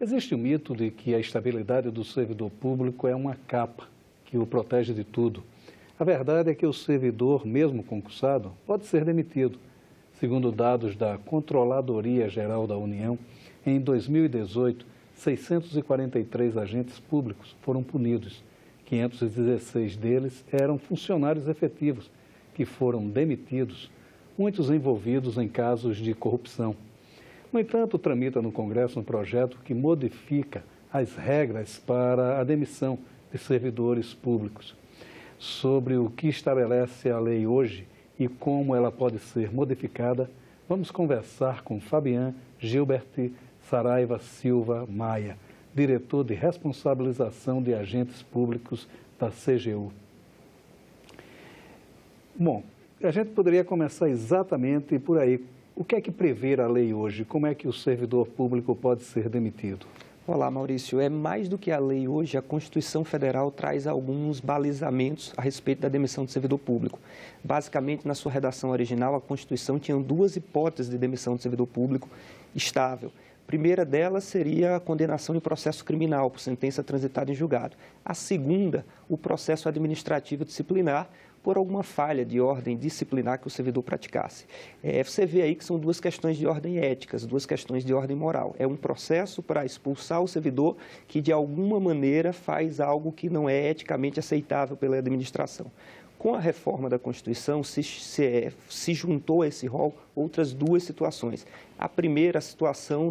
Existe o mito de que a estabilidade do servidor público é uma capa que o protege de tudo. A verdade é que o servidor, mesmo concursado, pode ser demitido. Segundo dados da Controladoria Geral da União, em 2018, 643 agentes públicos foram punidos. 516 deles eram funcionários efetivos, que foram demitidos, muitos envolvidos em casos de corrupção. No entanto, tramita no Congresso um projeto que modifica as regras para a demissão de servidores públicos. Sobre o que estabelece a lei hoje e como ela pode ser modificada, vamos conversar com Fabian Gilbert Saraiva Silva Maia, diretor de responsabilização de agentes públicos da CGU. Bom, a gente poderia começar exatamente por aí. O que é que prevê a lei hoje? Como é que o servidor público pode ser demitido? Olá, Maurício. É mais do que a lei hoje, a Constituição Federal traz alguns balizamentos a respeito da demissão de servidor público. Basicamente, na sua redação original, a Constituição tinha duas hipóteses de demissão de servidor público estável. A primeira delas seria a condenação em processo criminal, por sentença transitada em julgado. A segunda, o processo administrativo disciplinar, por alguma falha de ordem disciplinar que o servidor praticasse. Você vê aí que são duas questões de ordem éticas, duas questões de ordem moral. É um processo para expulsar o servidor que, de alguma maneira, faz algo que não é eticamente aceitável pela administração. Com a reforma da Constituição, se juntou a esse rol outras duas situações. A primeira, a situação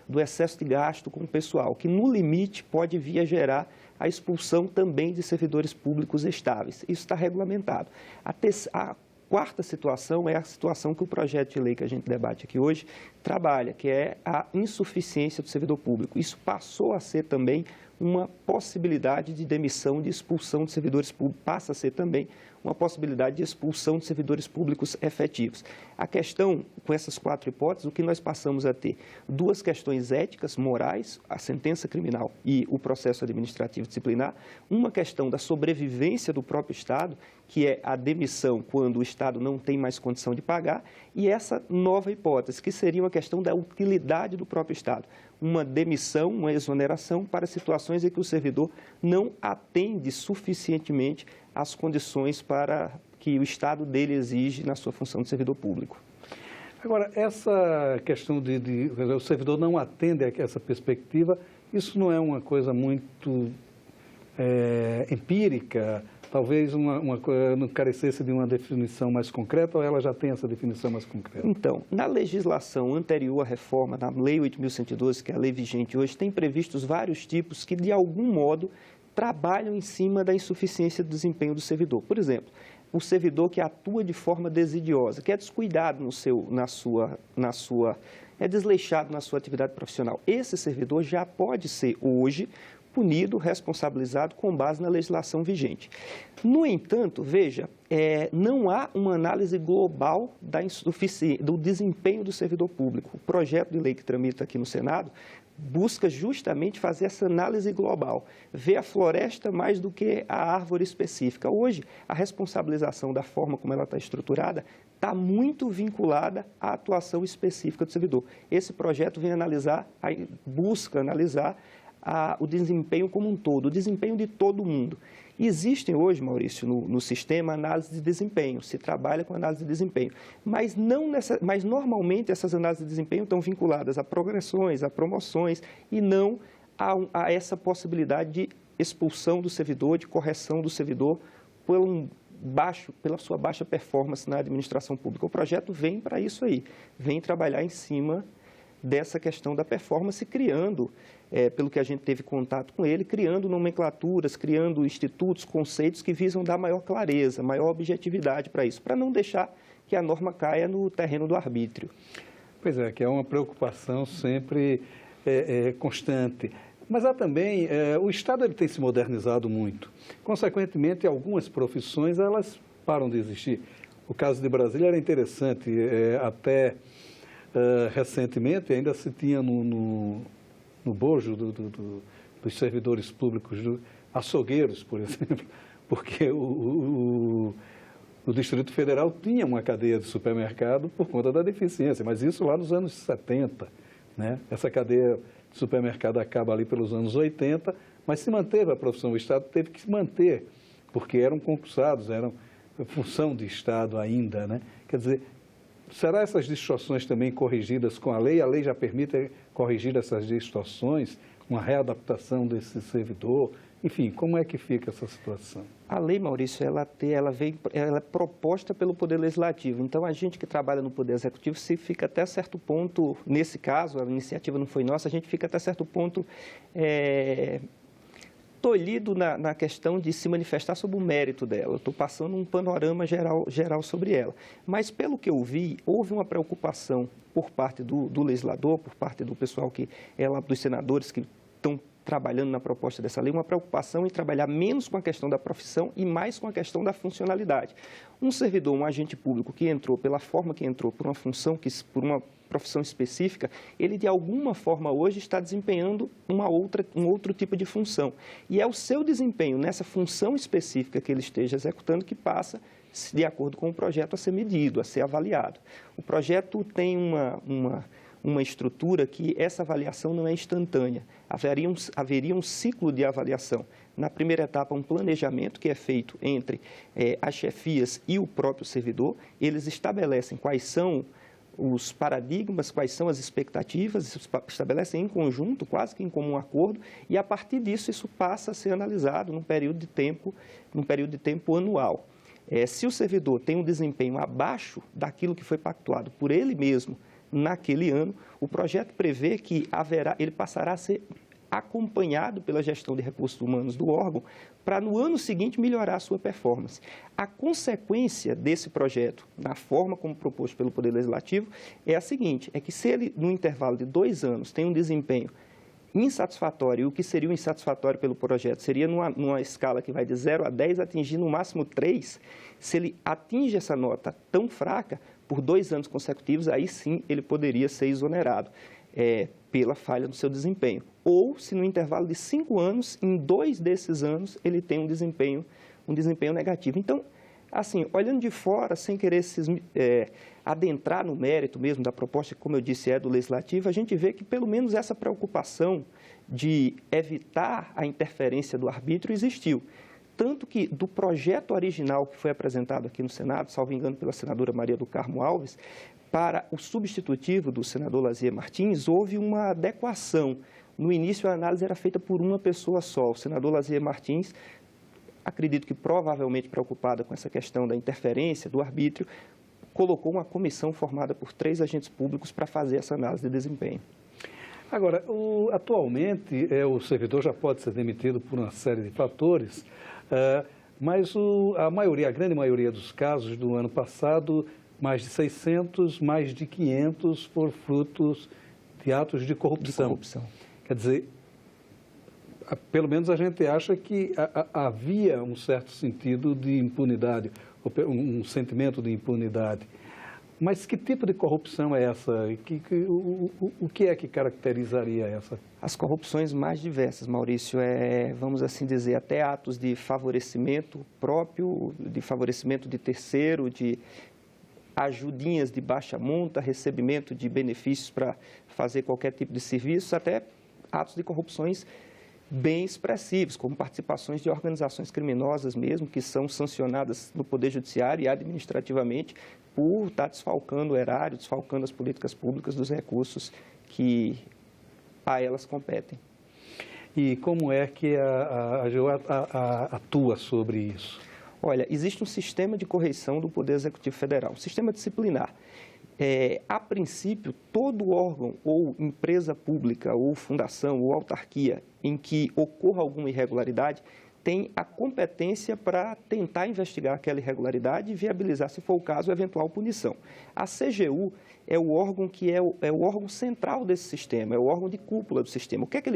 do excesso de gasto com o pessoal, que, no limite, pode vir a gerar a expulsão também de servidores públicos estáveis. Isso está regulamentado. A quarta situação é a situação que o projeto de lei que a gente debate aqui hoje trabalha, que é a insuficiência do servidor público. Isso passou a ser também uma possibilidade de demissão, de expulsão de servidores públicos, passa a ser também uma possibilidade de expulsão de servidores públicos efetivos. A questão, com essas quatro hipóteses, o que nós passamos a ter? Duas questões éticas, morais, a sentença criminal e o processo administrativo disciplinar, uma questão da sobrevivência do próprio Estado, que é a demissão quando o Estado não tem mais condição de pagar, e essa nova hipótese, que seria uma questão da utilidade do próprio Estado. Uma demissão, uma exoneração para situações em que o servidor não atende suficientemente às condições para que o Estado dele exige na sua função de servidor público. Agora, essa questão de o servidor não atende a essa perspectiva, isso não é uma coisa muito empírica? Talvez não carecesse de uma definição mais concreta, ou ela já tem essa definição mais concreta? Então, na legislação anterior à reforma, na Lei 8.112, que é a lei vigente hoje, tem previstos vários tipos que, de algum modo, trabalham em cima da insuficiência do desempenho do servidor. Por exemplo, o servidor que atua de forma desidiosa, que é descuidado é desleixado na sua atividade profissional. Esse servidor já pode ser, hoje, punido, responsabilizado com base na legislação vigente. No entanto, veja, não há uma análise global do desempenho do servidor público. O projeto de lei que tramita aqui no Senado busca justamente fazer essa análise global, ver a floresta mais do que a árvore específica. Hoje, a responsabilização da forma como ela está estruturada está muito vinculada à atuação específica do servidor. Esse projeto busca analisar o desempenho como um todo, o desempenho de todo mundo. Existem hoje, Maurício, no sistema análise de desempenho, se trabalha com análise de desempenho, mas normalmente essas análises de desempenho estão vinculadas a progressões, a promoções e não a essa possibilidade de expulsão do servidor, de correção do servidor pela sua baixa performance na administração pública. O projeto vem para isso aí, vem trabalhar em cima dessa questão da performance, criando, pelo que a gente teve contato com ele, criando nomenclaturas, criando institutos, conceitos que visam dar maior clareza, maior objetividade para isso, para não deixar que a norma caia no terreno do arbítrio. Pois é, que é uma preocupação sempre constante. Mas há também, o Estado ele tem se modernizado muito. Consequentemente, algumas profissões elas param de existir. O caso de Brasília era interessante, até recentemente ainda se tinha no bojo dos servidores públicos, açougueiros, por exemplo, porque o Distrito Federal tinha uma cadeia de supermercado por conta da deficiência, mas isso lá nos anos 70, né? Essa cadeia de supermercado acaba ali pelos anos 80, mas se manteve a profissão, o Estado teve que se manter, porque eram concursados, eram função de Estado ainda, né? Quer dizer, será essas distorções também corrigidas com a lei? A lei já permite corrigir essas distorções, uma readaptação desse servidor? Enfim, como é que fica essa situação? A lei, Maurício, ela é proposta pelo Poder Legislativo. Então, a gente que trabalha no Poder Executivo, se fica até certo ponto, nesse caso, a iniciativa não foi nossa, a gente fica até certo ponto tolhido na questão de se manifestar sobre o mérito dela. Eu estou passando um panorama geral sobre ela. Mas, pelo que eu vi, houve uma preocupação por parte do legislador, por parte do pessoal dos senadores que estão trabalhando na proposta dessa lei, uma preocupação em trabalhar menos com a questão da profissão e mais com a questão da funcionalidade. Um servidor, um agente público que entrou pela forma que entrou, por uma função, por uma profissão específica, ele de alguma forma hoje está desempenhando um outro tipo de função. E é o seu desempenho nessa função específica que ele esteja executando que passa de acordo com o projeto a ser medido, a ser avaliado. O projeto tem uma estrutura que essa avaliação não é instantânea. Haveria um ciclo de avaliação. Na primeira etapa, um planejamento que é feito entre as chefias e o próprio servidor. Eles estabelecem quais são os paradigmas, quais são as expectativas, estabelecem em conjunto, quase que em comum acordo, e a partir disso isso passa a ser analisado num período de tempo anual. Se o servidor tem um desempenho abaixo daquilo que foi pactuado por ele mesmo naquele ano, o projeto prevê que ele passará a ser acompanhado pela gestão de recursos humanos do órgão para, no ano seguinte, melhorar a sua performance. A consequência desse projeto, na forma como proposto pelo Poder Legislativo, é a seguinte, é que se ele, no intervalo de 2 anos, tem um desempenho insatisfatório, e o que seria o insatisfatório pelo projeto seria numa escala que vai de 0 a 10, atingir no máximo 3, se ele atinge essa nota tão fraca, por 2 anos consecutivos, aí sim ele poderia ser exonerado pela falha do seu desempenho. Ou, se no intervalo de 5 anos, em 2 desses anos, ele tem um desempenho negativo. Então, assim, olhando de fora, sem querer adentrar no mérito mesmo da proposta, que, como eu disse, é do Legislativo, a gente vê que, pelo menos, essa preocupação de evitar a interferência do arbítrio existiu. Tanto que, do projeto original que foi apresentado aqui no Senado, salvo engano pela senadora Maria do Carmo Alves, para o substitutivo do senador Lazier Martins, houve uma adequação. No início, a análise era feita por uma pessoa só. O senador Lazier Martins, acredito que provavelmente preocupada com essa questão da interferência, do arbítrio, colocou uma comissão formada por 3 agentes públicos para fazer essa análise de desempenho. Agora, atualmente, o servidor já pode ser demitido por uma série de fatores, mas a grande maioria dos casos do ano passado, mais de 600, mais de 500 foram frutos de atos de corrupção. Quer dizer, pelo menos a gente acha que havia um certo sentido de impunidade, um sentimento de impunidade. Mas que tipo de corrupção é essa? O que é que caracterizaria essa? As corrupções mais diversas, Maurício, vamos assim dizer, até atos de favorecimento próprio, de favorecimento de terceiro, de ajudinhas de baixa monta, recebimento de benefícios para fazer qualquer tipo de serviço, até atos de corrupções bem expressivos, como participações de organizações criminosas mesmo, que são sancionadas no Poder Judiciário e administrativamente por estar desfalcando o erário, desfalcando as políticas públicas dos recursos que a elas competem. E como é que a AGU atua sobre isso? Olha, existe um sistema de correição do Poder Executivo Federal, um sistema disciplinar. A princípio, todo órgão ou empresa pública ou fundação ou autarquia em que ocorra alguma irregularidade tem a competência para tentar investigar aquela irregularidade e viabilizar, se for o caso, a eventual punição. A CGU é o órgão que é o órgão central desse sistema, é o órgão de cúpula do sistema. O que é que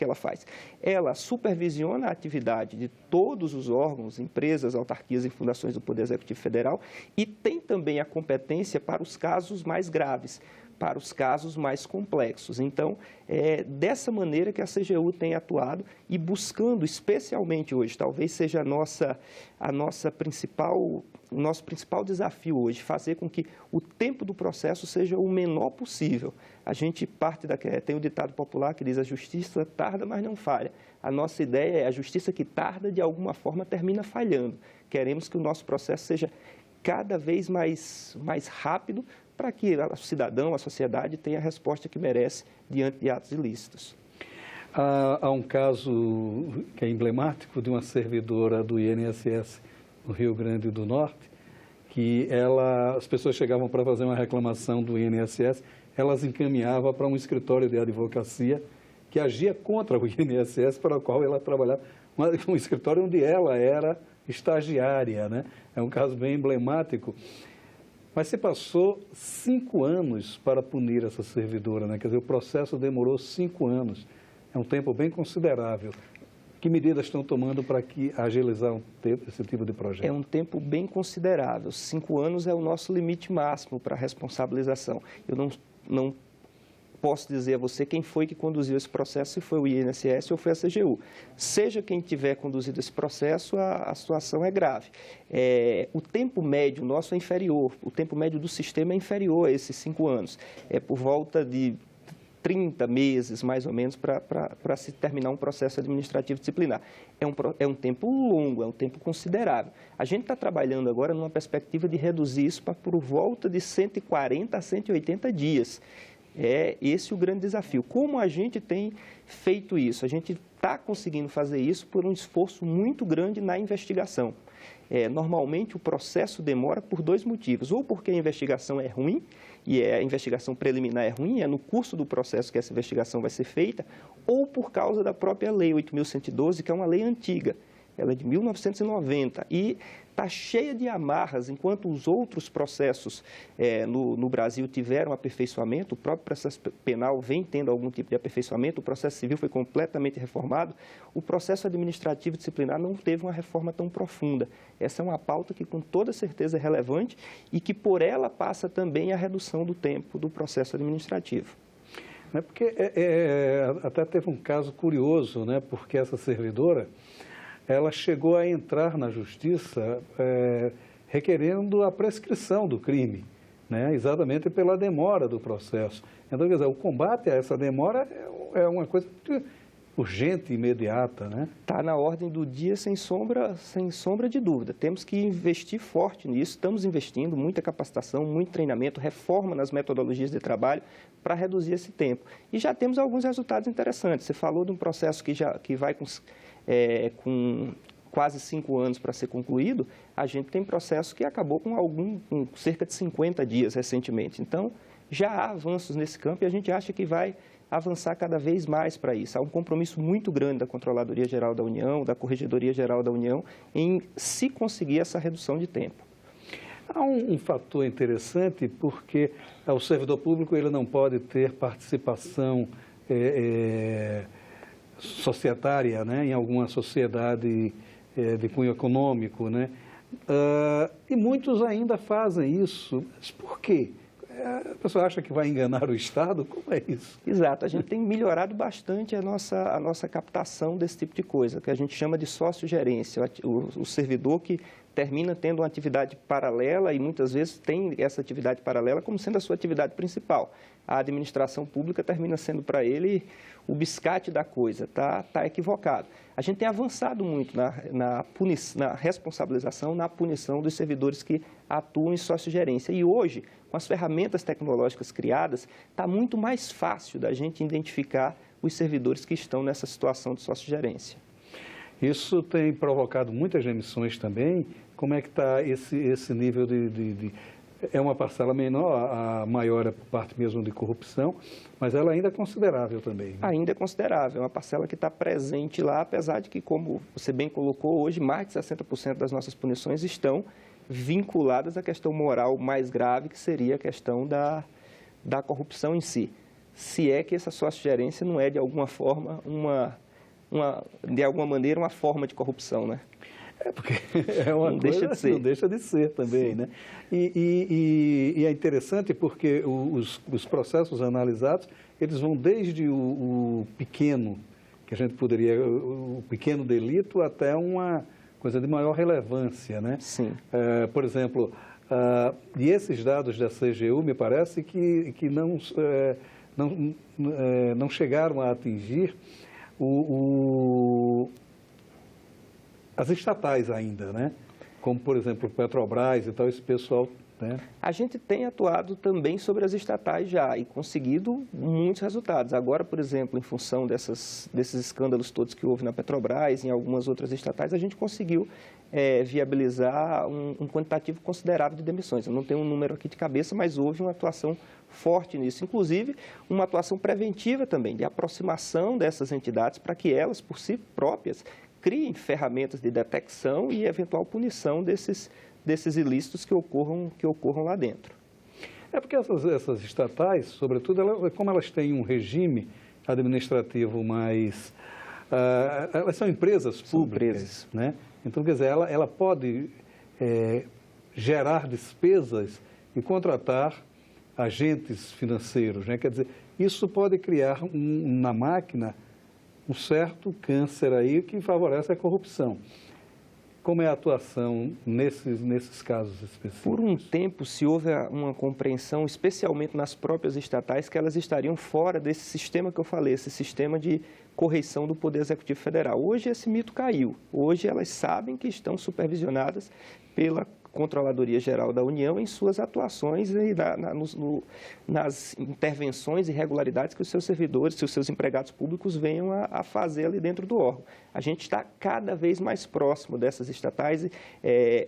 ela faz? Ela supervisiona a atividade de todos os órgãos, empresas, autarquias e fundações do Poder Executivo Federal e tem também a competência para os casos mais graves. para os casos mais complexos. Então, é dessa maneira que a CGU tem atuado e buscando, especialmente hoje, talvez seja o nosso principal desafio hoje, fazer com que o tempo do processo seja o menor possível. A gente tem o ditado popular que diz: a justiça tarda, mas não falha. A nossa ideia é a justiça que tarda, de alguma forma, termina falhando. Queremos que o nosso processo seja cada vez mais rápido, para que o cidadão, a sociedade, tenha a resposta que merece diante de atos ilícitos. Há um caso que é emblemático de uma servidora do INSS no Rio Grande do Norte, que as pessoas chegavam para fazer uma reclamação do INSS, elas encaminhavam para um escritório de advocacia que agia contra o INSS, para o qual ela trabalhava, um escritório onde ela era estagiária, né? É um caso bem emblemático. Mas você passou 5 anos para punir essa servidora, né? Quer dizer, o processo demorou 5 anos. É um tempo bem considerável. Que medidas estão tomando para agilizar esse tipo de projeto? É um tempo bem considerável. 5 anos é o nosso limite máximo para a responsabilização. Eu não posso dizer a você quem foi que conduziu esse processo, se foi o INSS ou foi a CGU. Seja quem tiver conduzido esse processo, a situação é grave. O tempo médio nosso é inferior, o tempo médio do sistema é inferior a esses 5 anos. É por volta de 30 meses, mais ou menos, para se terminar um processo administrativo disciplinar. É um tempo longo, é um tempo considerável. A gente está trabalhando agora numa perspectiva de reduzir isso para por volta de 140 a 180 dias. É esse o grande desafio. Como a gente tem feito isso? A gente está conseguindo fazer isso por um esforço muito grande na investigação. Normalmente, o processo demora por 2 motivos. Ou porque a investigação é ruim, e a investigação preliminar é ruim, é no curso do processo que essa investigação vai ser feita, ou por causa da própria Lei 8.112, que é uma lei antiga. Ela é de 1990 e está cheia de amarras. Enquanto os outros processos no Brasil tiveram aperfeiçoamento, o próprio processo penal vem tendo algum tipo de aperfeiçoamento, o processo civil foi completamente reformado, o processo administrativo disciplinar não teve uma reforma tão profunda. Essa é uma pauta que, com toda certeza, é relevante e que, por ela, passa também a redução do tempo do processo administrativo. Porque até teve um caso curioso, né? Porque essa servidora, ela chegou a entrar na justiça requerendo a prescrição do crime, né? Exatamente pela demora do processo. Então, quer dizer, o combate a essa demora é uma coisa urgente e imediata, né? Está na ordem do dia, sem sombra de dúvida. Temos que investir forte nisso, estamos investindo, muita capacitação, muito treinamento, reforma nas metodologias de trabalho para reduzir esse tempo. E já temos alguns resultados interessantes. Você falou de um processo que vai com quase 5 anos para ser concluído. A gente tem processo que acabou com cerca de 50 dias recentemente. Então, já há avanços nesse campo e a gente acha que vai avançar cada vez mais para isso. Há um compromisso muito grande da Controladoria Geral da União, da Corregedoria Geral da União, em se conseguir essa redução de tempo. Há um fator interessante, porque o servidor público ele não pode ter participação societária, né, em alguma sociedade de cunho econômico, né? E muitos ainda fazem isso. Mas por quê? A pessoa acha que vai enganar o Estado? Como é isso? Exato. A gente tem melhorado bastante a nossa captação desse tipo de coisa, que a gente chama de sócio-gerência. O servidor que termina tendo uma atividade paralela e muitas vezes tem essa atividade paralela como sendo a sua atividade principal. A administração pública termina sendo para ele o biscate da coisa, tá equivocado. A gente tem avançado muito na responsabilização, na punição dos servidores que atuam em sócio-gerência. E hoje, com as ferramentas tecnológicas criadas, está muito mais fácil da gente identificar os servidores que estão nessa situação de sócio-gerência. Isso tem provocado muitas remissões também. Como é que está esse nível de... É uma parcela menor, a maior é por parte mesmo de corrupção, mas ela ainda é considerável também, né? Ainda é considerável, é uma parcela que está presente lá, apesar de que, como você bem colocou, hoje mais de 60% das nossas punições estão vinculadas à questão moral mais grave, que seria a questão da corrupção em si. Se é que essa sócio-gerência não é, de alguma forma, de alguma maneira, uma forma de corrupção, né? É porque é uma não coisa deixa de ser. não deixa de ser também, né? E é interessante porque os processos analisados, eles vão desde o pequeno, que a gente poderia, o pequeno delito, até uma coisa de maior relevância, né? Sim. Por exemplo, e esses dados da CGU me parece que não chegaram a atingir as estatais ainda, né? Como, por exemplo, Petrobras e tal, esse pessoal, né? A gente tem atuado também sobre as estatais já e conseguido muitos resultados. Agora, por exemplo, em função desses escândalos todos que houve na Petrobras e em algumas outras estatais, a gente conseguiu viabilizar um quantitativo considerável de demissões. Eu não tenho um número aqui de cabeça, mas houve uma atuação forte nisso. Inclusive, uma atuação preventiva também, de aproximação dessas entidades para que elas, por si próprias, criem ferramentas de detecção e eventual punição desses ilícitos que ocorram lá dentro. É porque essas estatais, sobretudo, como elas têm um regime administrativo mais... elas são empresas públicas, né? Então, quer dizer, ela pode gerar despesas e contratar agentes financeiros, né? Quer dizer, isso pode criar na máquina um certo câncer aí que favorece a corrupção. Como é a atuação nesses casos específicos? Por um tempo se houve uma compreensão, especialmente nas próprias estatais, que elas estariam fora desse sistema que eu falei, esse sistema de correição do Poder Executivo Federal. Hoje esse mito caiu. Hoje elas sabem que estão supervisionadas pela Controladoria Geral da União em suas atuações e nas intervenções e irregularidades que os seus servidores, que os seus empregados públicos venham a fazer ali dentro do órgão. A gente está cada vez mais próximo dessas estatais,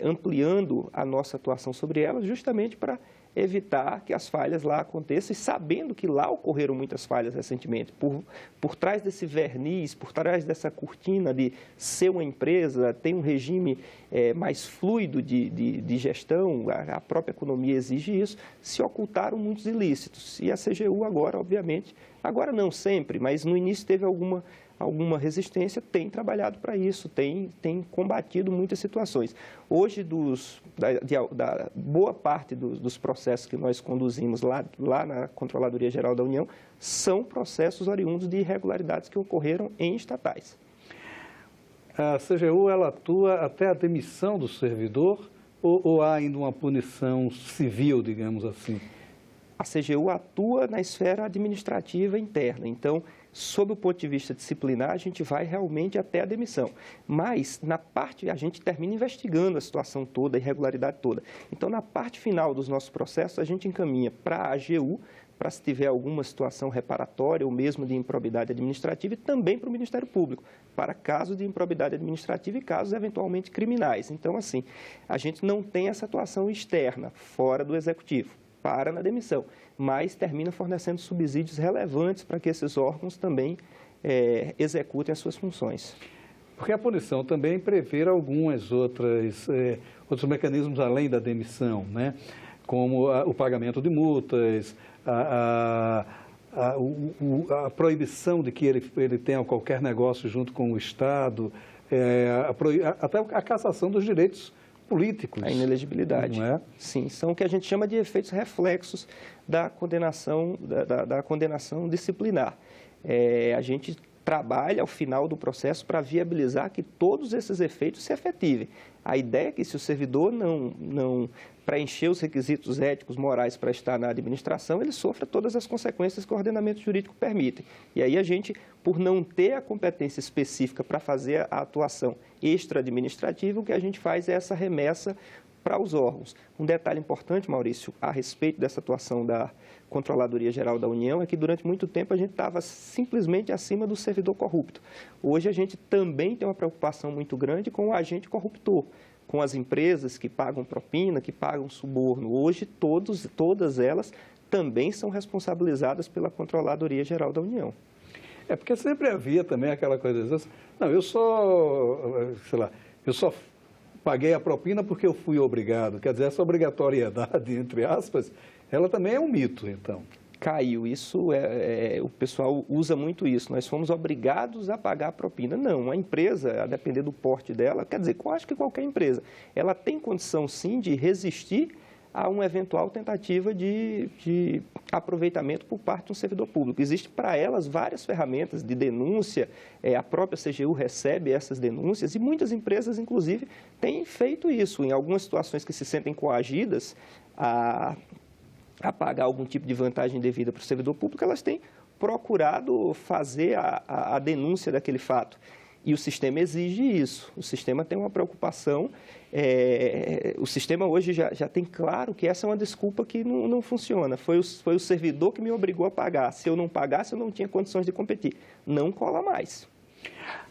ampliando a nossa atuação sobre elas, justamente para evitar que as falhas lá aconteçam e sabendo que lá ocorreram muitas falhas recentemente. Por trás desse verniz, por trás dessa cortina de ser uma empresa, tem um regime mais fluido de gestão, a própria economia exige isso, se ocultaram muitos ilícitos. E a CGU agora, obviamente, agora não sempre, mas no início teve alguma resistência, tem trabalhado para isso, tem combatido muitas situações. Hoje, da boa parte dos processos que nós conduzimos lá na Controladoria Geral da União, são processos oriundos de irregularidades que ocorreram em estatais. A CGU, ela atua até a demissão do servidor ou há ainda uma punição civil, digamos assim? A CGU atua na esfera administrativa interna, então, sob o ponto de vista disciplinar, a gente vai realmente até a demissão. Mas, a gente termina investigando a situação toda, a irregularidade toda. Então, na parte final dos nossos processos, a gente encaminha para a AGU, para se tiver alguma situação reparatória ou mesmo de improbidade administrativa, e também para o Ministério Público, para casos de improbidade administrativa e casos eventualmente criminais. Então, assim, a gente não tem essa atuação externa, fora do Executivo, para na demissão, mas termina fornecendo subsídios relevantes para que esses órgãos também executem as suas funções. Porque a punição também prevê alguns outros mecanismos além da demissão, né? Como o pagamento de multas, a proibição de que ele tenha qualquer negócio junto com o Estado, até a cassação dos direitos políticos. A inelegibilidade. Não é? Sim, são o que a gente chama de efeitos reflexos da condenação, da condenação disciplinar. A gente trabalha ao final do processo para viabilizar que todos esses efeitos se efetivem. A ideia é que se o servidor não preencher os requisitos éticos, morais para estar na administração, ele sofra todas as consequências que o ordenamento jurídico permite. E aí a gente, por não ter a competência específica para fazer a atuação extra-administrativa, o que a gente faz é essa remessa para os órgãos. Um detalhe importante, Maurício, a respeito dessa atuação da Controladoria Geral da União é que durante muito tempo a gente estava simplesmente acima do servidor corrupto. Hoje a gente também tem uma preocupação muito grande com o agente corruptor, com as empresas que pagam propina, que pagam suborno. Hoje todas elas também são responsabilizadas pela Controladoria Geral da União. Porque sempre havia também aquela coisa, não, eu só paguei a propina porque eu fui obrigado. Quer dizer, essa obrigatoriedade, entre aspas, ela também é um mito, então. Caiu. Isso o pessoal usa muito isso. Nós fomos obrigados a pagar a propina. Não, a empresa, a depender do porte dela, quer dizer, eu acho que qualquer empresa, ela tem condição sim de resistir a uma eventual tentativa de aproveitamento por parte de um servidor público. Existem para elas várias ferramentas de denúncia, a própria CGU recebe essas denúncias e muitas empresas, inclusive, têm feito isso. Em algumas situações que se sentem coagidas a pagar algum tipo de vantagem devida para o servidor público, elas têm procurado fazer a denúncia daquele fato. E o sistema exige isso. O sistema tem uma preocupação. O sistema hoje já tem claro que essa é uma desculpa que não funciona. Foi o servidor que me obrigou a pagar. Se eu não pagasse, eu não tinha condições de competir. Não cola mais.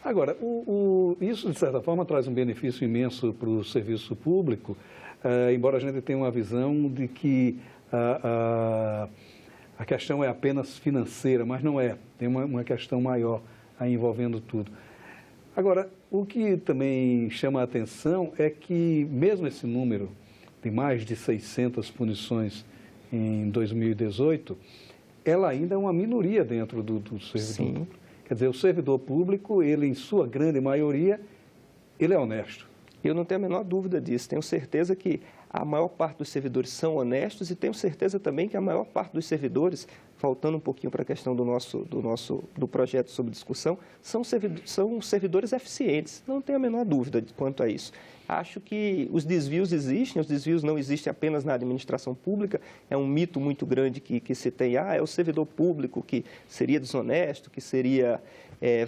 Agora, isso, de certa forma, traz um benefício imenso para o serviço público, embora a gente tenha uma visão de que a questão é apenas financeira, mas não é. Tem uma questão maior aí envolvendo tudo. Agora, o que também chama a atenção é que, mesmo esse número de mais de 600 punições em 2018, ela ainda é uma minoria dentro do servidor público. Quer dizer, o servidor público, ele, em sua grande maioria, ele é honesto. Eu não tenho a menor dúvida disso. Tenho certeza que a maior parte dos servidores são honestos e tenho certeza também que a maior parte dos servidores, voltando um pouquinho para a questão do projeto sob discussão, são servidores eficientes. Não tenho a menor dúvida quanto a isso. Acho que os desvios existem, os desvios não existem apenas na administração pública, é um mito muito grande que se tem, é o servidor público que seria desonesto, que seria,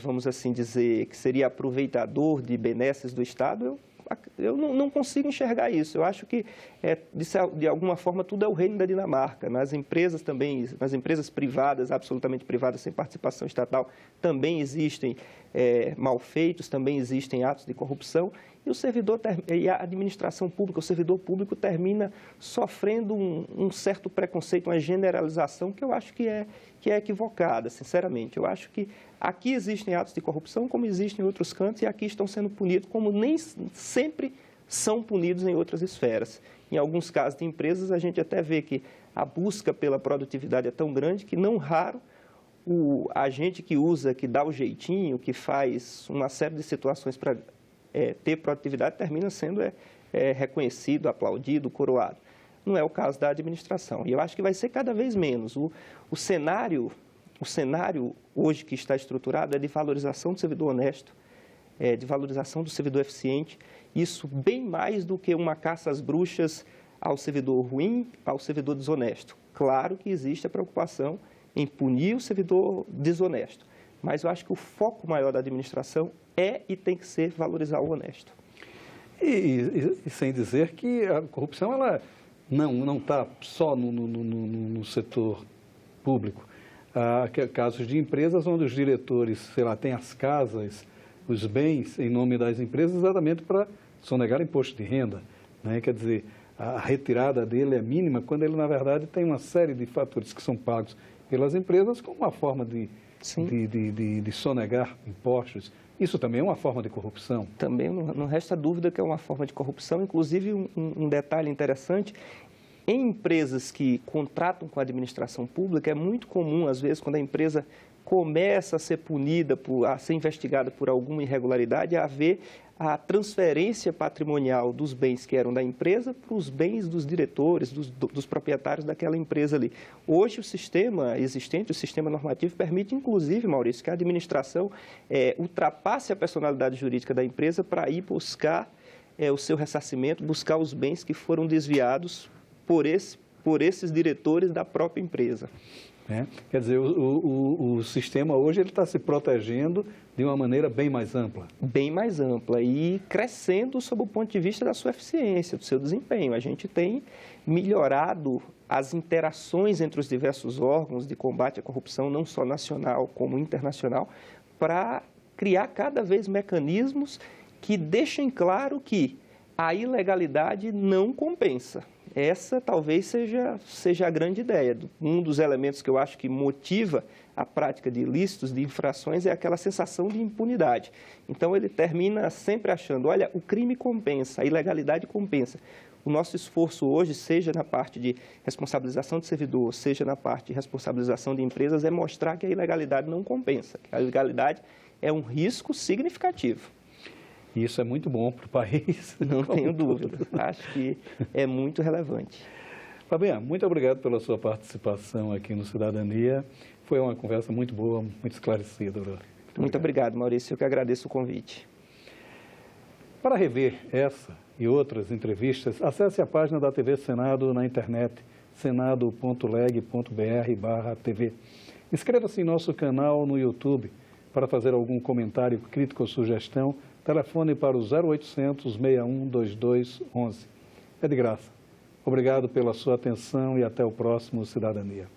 vamos assim dizer, que seria aproveitador de benesses do Estado. Eu não consigo enxergar isso. Eu acho que, de alguma forma, tudo é o reino da Dinamarca. Nas empresas também, nas empresas privadas, absolutamente privadas, sem participação estatal, também existem malfeitos, também existem atos de corrupção. E a administração pública, o servidor público, termina sofrendo um certo preconceito, uma generalização que eu acho que é equivocada, sinceramente. Eu acho que aqui existem atos de corrupção, como existem em outros cantos, e aqui estão sendo punidos, como nem sempre são punidos em outras esferas. Em alguns casos de empresas, a gente até vê que a busca pela produtividade é tão grande que, não raro, o agente que usa, que dá o jeitinho, que faz uma série de situações para ter produtividade, termina sendo reconhecido, aplaudido, coroado. Não é o caso da administração. E eu acho que vai ser cada vez menos. O cenário hoje que está estruturado é de valorização do servidor honesto, de valorização do servidor eficiente, isso bem mais do que uma caça às bruxas ao servidor ruim, ao servidor desonesto. Claro que existe a preocupação em punir o servidor desonesto, mas eu acho que o foco maior da administração e tem que ser valorizar o honesto. E sem dizer que a corrupção ela não está só no setor público. Há casos de empresas onde os diretores, sei lá, têm as casas, os bens em nome das empresas exatamente para sonegar imposto de renda, né? Quer dizer, a retirada dele é mínima quando ele, na verdade, tem uma série de fatores que são pagos pelas empresas como uma forma de sonegar impostos. Isso também é uma forma de corrupção? Também não resta dúvida que é uma forma de corrupção. Inclusive, um detalhe interessante, em empresas que contratam com a administração pública, é muito comum, às vezes, quando a empresa começa a ser punida, a ser investigada por alguma irregularidade, a haver a transferência patrimonial dos bens que eram da empresa para os bens dos diretores, dos proprietários daquela empresa ali. Hoje, o sistema existente, o sistema normativo, permite, inclusive, Maurício, que a administração ultrapasse a personalidade jurídica da empresa para ir buscar o seu ressarcimento, buscar os bens que foram desviados por esses diretores da própria empresa. Quer dizer, o sistema hoje está se protegendo de uma maneira bem mais ampla. Bem mais ampla e crescendo sob o ponto de vista da sua eficiência, do seu desempenho. A gente tem melhorado as interações entre os diversos órgãos de combate à corrupção, não só nacional como internacional, para criar cada vez mecanismos que deixem claro que a ilegalidade não compensa. Essa talvez seja a grande ideia. Um dos elementos que eu acho que motiva a prática de ilícitos, de infrações, é aquela sensação de impunidade. Então, ele termina sempre achando, olha, o crime compensa, a ilegalidade compensa. O nosso esforço hoje, seja na parte de responsabilização de servidor, seja na parte de responsabilização de empresas, é mostrar que a ilegalidade não compensa, que a ilegalidade é um risco significativo. E isso é muito bom para o país. Não tenho dúvida. Acho que é muito relevante. Fabiano, muito obrigado pela sua participação aqui no Cidadania. Foi uma conversa muito boa, muito esclarecida. Muito obrigado, Maurício. Eu que agradeço o convite. Para rever essa e outras entrevistas, acesse a página da TV Senado na internet, senado.leg.br/TV. Inscreva-se em nosso canal no YouTube. Para fazer algum comentário, crítica ou sugestão, telefone para o 0800 61 2211. É de graça. Obrigado pela sua atenção e até o próximo Cidadania.